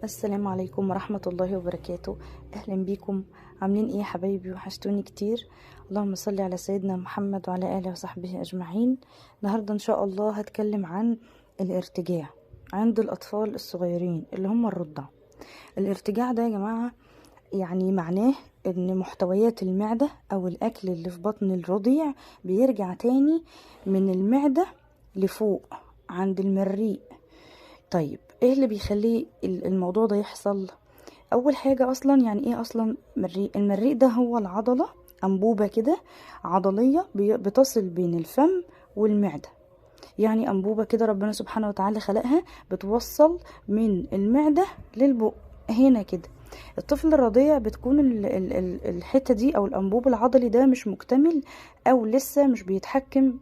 السلام عليكم ورحمة الله وبركاته. أهلا بيكم. عاملين ايه يا حبايبي؟ وحشتوني كتير. اللهم صل على سيدنا محمد وعلى آله وصحبه أجمعين. النهاردة إن شاء الله هتكلم عن الارتجاع عند الأطفال الصغيرين اللي هم الرضع. الارتجاع ده يا جماعة يعني معناه ان محتويات المعدة او الاكل اللي في بطن الرضيع بيرجع تاني من المعدة لفوق عند المريء. طيب ايه اللي بيخليه الموضوع ده يحصل؟ اول حاجة اصلا يعني ايه اصلا مريء؟ المريء ده هو العضلة، انبوبة كده عضلية بتصل بين الفم والمعدة. يعني انبوبة كده ربنا سبحانه وتعالى خلقها بتوصل من المعدة للبق هنا كده. الطفل الرضيع بتكون الحتة دي او الانبوب العضلي ده مش مكتمل او لسه مش بيتحكم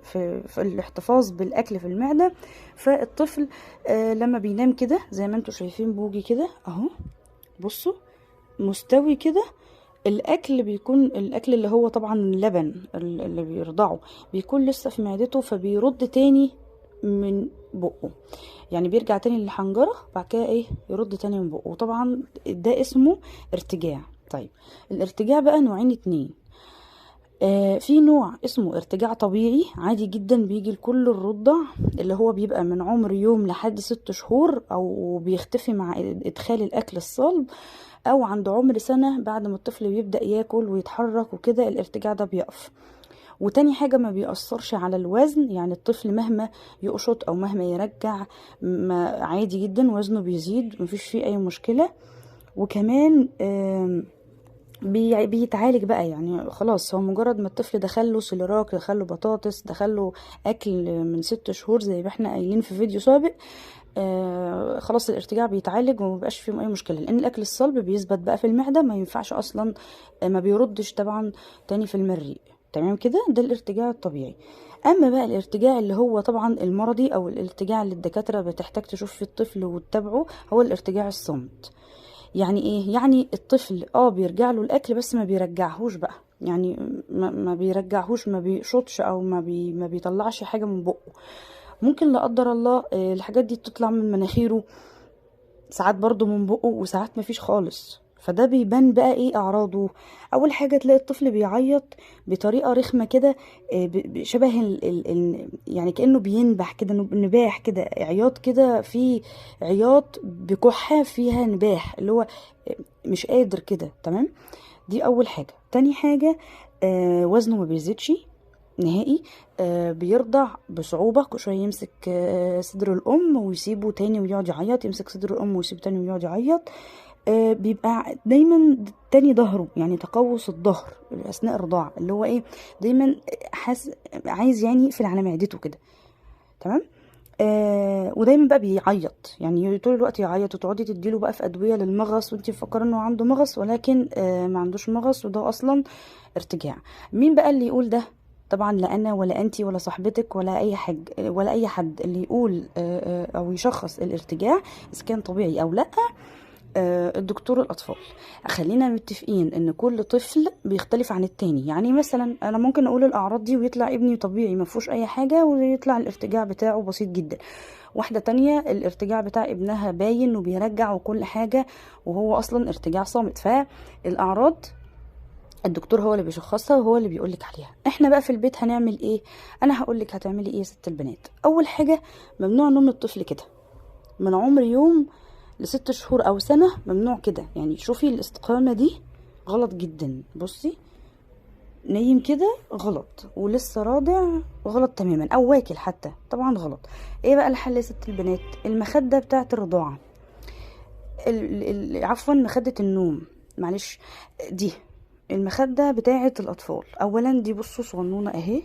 في الاحتفاظ بالاكل في المعدة. فالطفل لما بينام كده زي ما انتوا شايفين بوجي كده اهو، بصوا مستوي كده. الاكل بيكون الاكل اللي هو طبعا اللبن اللي بيرضعه بيكون لسه في معدته، فبيرد تاني من بقه، يعني بيرجع تاني للحنجرة بعد كده ايه يرد تاني من بقه. وطبعا ده اسمه ارتجاع. طيب الارتجاع بقى نوعين اتنين. في نوع اسمه ارتجاع طبيعي عادي جدا بيجي لكل الرضع، اللي هو بيبقى من عمر يوم لحد 6 شهور او بيختفي مع ادخال الاكل الصلب، او عند عمر سنة بعد ما الطفل بيبدأ ياكل ويتحرك وكده الارتجاع ده بيقف. وتاني حاجة ما بيأثرش على الوزن، يعني الطفل مهما يقشط او مهما يرجع ما عادي جدا وزنه بيزيد مفيش فيه اي مشكلة. وكمان بيتعالج بقى، يعني خلاص هو مجرد ما الطفل دخله سيلراك، دخله بطاطس، دخله اكل من 6 شهور زي ما احنا قايلين في فيديو سابق، خلاص الارتجاع بيتعالج ومبقاش فيه اي مشكله، لان الاكل الصلب بيثبت بقى في المعده ما ينفعش اصلا، ما بيردش طبعا تاني في المريء. تمام كده، ده الارتجاع الطبيعي. اما بقى الارتجاع اللي هو طبعا المرضي او الارتجاع اللي الدكاتره بتحتاج تشوف في الطفل وتتابعه، هو الارتجاع الصامت. يعني ايه؟ يعني الطفل بيرجع له الاكل بس ما بيرجعهوش بقى، يعني ما بيرجعهوش، ما بيشطش او ما بيطلعش حاجه من بقه. ممكن لا قدر الله الحاجات دي تطلع من مناخيره، ساعات برضو من بقه، وساعات مفيش خالص. فده بيبان بقى ايه اعراضه. اول حاجه تلاقي الطفل بيعيط بطريقه رخمه كده، شبه يعني كانه بينبح كده، نباح كده، عياط كده، في عياط بكحه فيها نباح، اللي هو مش قادر كده. تمام، دي اول حاجه. تاني حاجه وزنه ما بيزيدش نهائي، بيرضع بصعوبة، كل شوية يمسك صدر الأم ويسيبه تاني ويقعد يعيط، يمسك صدر الأم ويسيبه تاني ويقعد يعيط. بيبقى دايما تاني ظهره، يعني تقوس الظهر أثناء الرضاعة، اللي هو ايه، دايما عايز يعني يقفل على معدته كده. تمام. ودايما بقى بيعيط، يعني طول الوقت يعيط، وتقعدي تديله بقى في ادويه للمغص وانتي مفكره انه عنده مغص، ولكن ما عندوش مغص، وده اصلا ارتجاع. مين بقى اللي يقول ده؟ طبعا لا انا ولا انتي ولا صاحبتك ولا اي حد ولا اي حد اللي يقول او يشخص الارتجاع اذا كان طبيعي او لا، الدكتور الأطفال. خلينا متفقين إن كل طفل بيختلف عن التاني. يعني مثلا أنا ممكن أقول الأعراض دي ويطلع ابني طبيعي ما فيهوش أي حاجة، ويطلع الارتجاع بتاعه بسيط جدا. واحدة تانية الارتجاع بتاع ابنها باين وبيرجع وكل حاجة، وهو أصلا ارتجاع صامت. فالأعراض الدكتور هو اللي بيشخصها وهو اللي بيقولك عليها. احنا بقى في البيت هنعمل ايه؟ انا هقولك هتعملي ايه يا ست البنات. اول حاجة، ممنوع نوم الطفل كده من عمر يوم ل6 شهور او سنة، ممنوع كده. يعني شوفي الاستقامة دي غلط جدا، بصي نايم كده غلط، ولسه راضع غلط تماما، او واكل حتى طبعا غلط. ايه بقى الحل يا ست البنات؟ المخدة بتاعت الرضاعة، عفوا مخدة النوم، معلش، دي المخدة بتاعة الأطفال. أولا دي بصوا صغنونة أهي،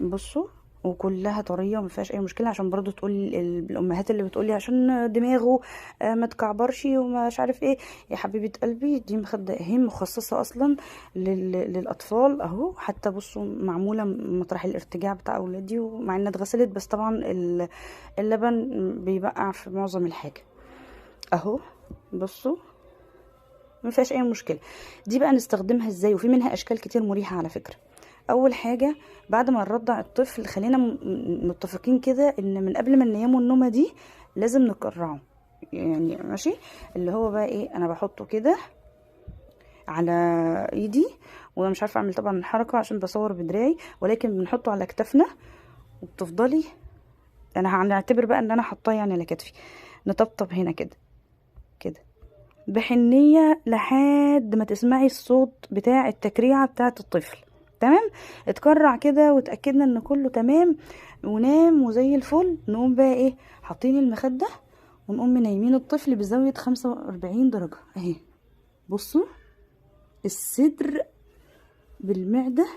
بصوا، وكلها طرية وما فيهاش أي مشكلة، عشان برضو تقول الأمهات اللي بتقولي عشان دماغه ما تكعبرش ومش عارف ايه. يا حبيبة قلبي، دي مخدة اهي مخصصة أصلا للأطفال أهو. حتى بصوا معمولة مطرح الارتجاع بتاع أولادي، ومع إنها اتغسلت بس طبعا اللبن بيبقع في معظم الحاجة اهو. بصوا ما فيهاش اي مشكله. دي بقى نستخدمها ازاي؟ وفي منها اشكال كتير مريحه على فكره. اول حاجه، بعد ما نرضع الطفل خلينا متفقين كده ان من قبل ما ننيمه النومه دي لازم نقرعه. يعني ماشي. اللي هو بقى ايه، انا بحطه كده على ايدي، وانا مش عارفه اعمل طبعا الحركه عشان بصور بدراعي، ولكن بنحطه على كتافنا، وبتفضلي، انا هنعتبر بقى ان انا حطاه يعني على كتفي، نطبطب هنا كده كده بحنية لحد ما تسمعي الصوت بتاع التكريعة بتاعة الطفل. تمام، اتكرع كده وتأكدنا ان كله تمام، ونام وزي الفل. نقوم بقى ايه، حاطين المخدة ونقوم منيمين الطفل بزاوية 45 درجة اهي. بصوا الصدر بالمعدة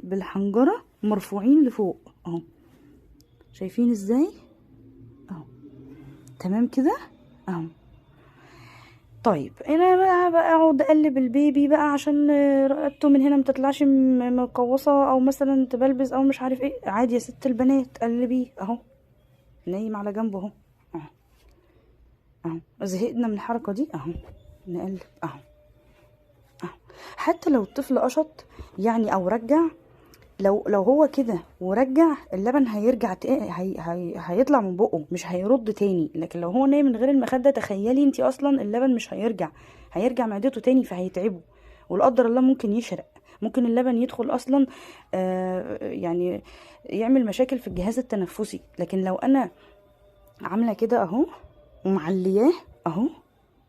بالحنجرة مرفوعين لفوق اهو، شايفين ازاي اهو، تمام كده اهو. طيب انا بقى اقعد اقلب البيبي بقى عشان رقبته من هنا متطلعش مقوصه، او مثلا تبلبز او مش عارف ايه، عادي يا ست البنات قلبيه اهو، نايم على جنبه اهو اهو اهو. زهقنا من الحركه دي اهو، نقلب اهو اهو. حتى لو الطفل قشط يعني او رجع، لو هو كده ورجع اللبن هيرجع هيطلع من بقه، مش هيرد تاني. لكن لو هو نايم من غير المخدة، تخيلي انتي اصلا اللبن مش هيرجع معدته تاني، فهيتعبه، ولا قدر الله ممكن يشرق، ممكن اللبن يدخل اصلا يعني يعمل مشاكل في الجهاز التنفسي. لكن لو انا عامله كده اهو ومعلياه اهو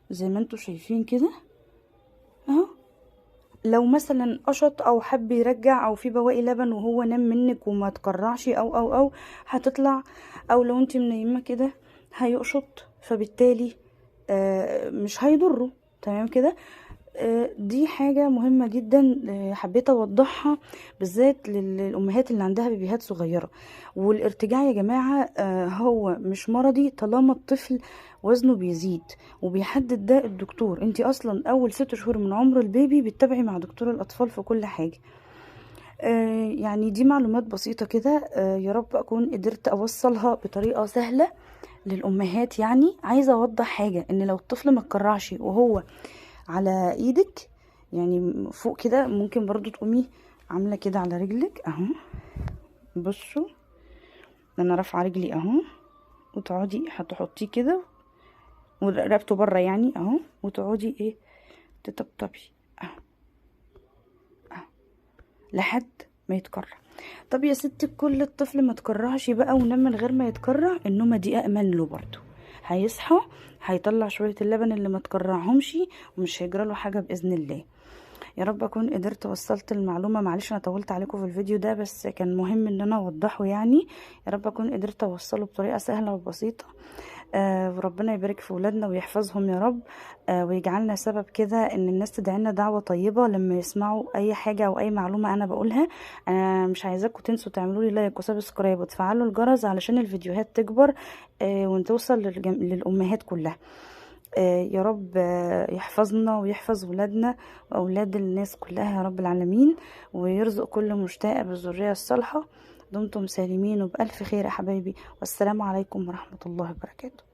زي ما انتوا شايفين كده اهو، لو مثلا قشط او حب يرجع او في بواقي لبن وهو نام منك وما تكرعش او هتطلع، او لو انت منيمه كده هيقشط، فبالتالي مش هيضره. تمام كده. دي حاجة مهمة جدا حبيت اوضحها بالذات للامهات اللي عندها بيبيهات صغيرة. والارتجاع يا جماعة هو مش مرضي طالما الطفل وزنه بيزيد، وبيحدد ده الدكتور. انتي اصلا اول 6 شهور من عمر البيبي بتتابعي مع دكتور الاطفال في كل حاجة. يعني دي معلومات بسيطة كده، يا رب اكون قدرت اوصلها بطريقة سهلة للامهات. يعني عايزة اوضح حاجة، ان لو الطفل ما اتكرعش وهو على ايدك يعني فوق كده، ممكن برضو تقومي عاملة كده على رجلك اهو، بصوا انا رافعة رجلي اهو، وتقعدي هتحطيه كده ورقبته بره يعني اهو، وتقعدي ايه تطبطبي اهو اهو لحد ما يتكرع. طب يا ستي كل الطفل ما تكرعش بقى ونام من غير ما يتكرع، النومه دي امن له برضو، هيصحى هيطلع شويه اللبن اللي ما تكرعهمش، ومش هيجراله حاجه باذن الله. يا رب اكون قدرت وصلت المعلومه، معلش انا طولت عليكم في الفيديو ده بس كان مهم ان انا اوضحه يعني. يا رب اكون قدرت اوصله بطريقه سهله وبسيطه. وربنا يبارك في ولادنا ويحفظهم يا رب. ويجعلنا سبب كده ان الناس تدعينا دعوه طيبه لما يسمعوا اي حاجه او اي معلومه انا بقولها. انا مش عايزاكم تنسوا تعملوا لي لايك وسبسكرايب وتفعلوا الجرس علشان الفيديوهات تكبر وتوصل للامهات كلها. يا رب يحفظنا ويحفظ ولادنا وأولاد الناس كلها يا رب العالمين، ويرزق كل مشتاق بالذرية الصالحة. دمتم سالمين وبألف خير يا حبايبي، والسلام عليكم ورحمة الله وبركاته.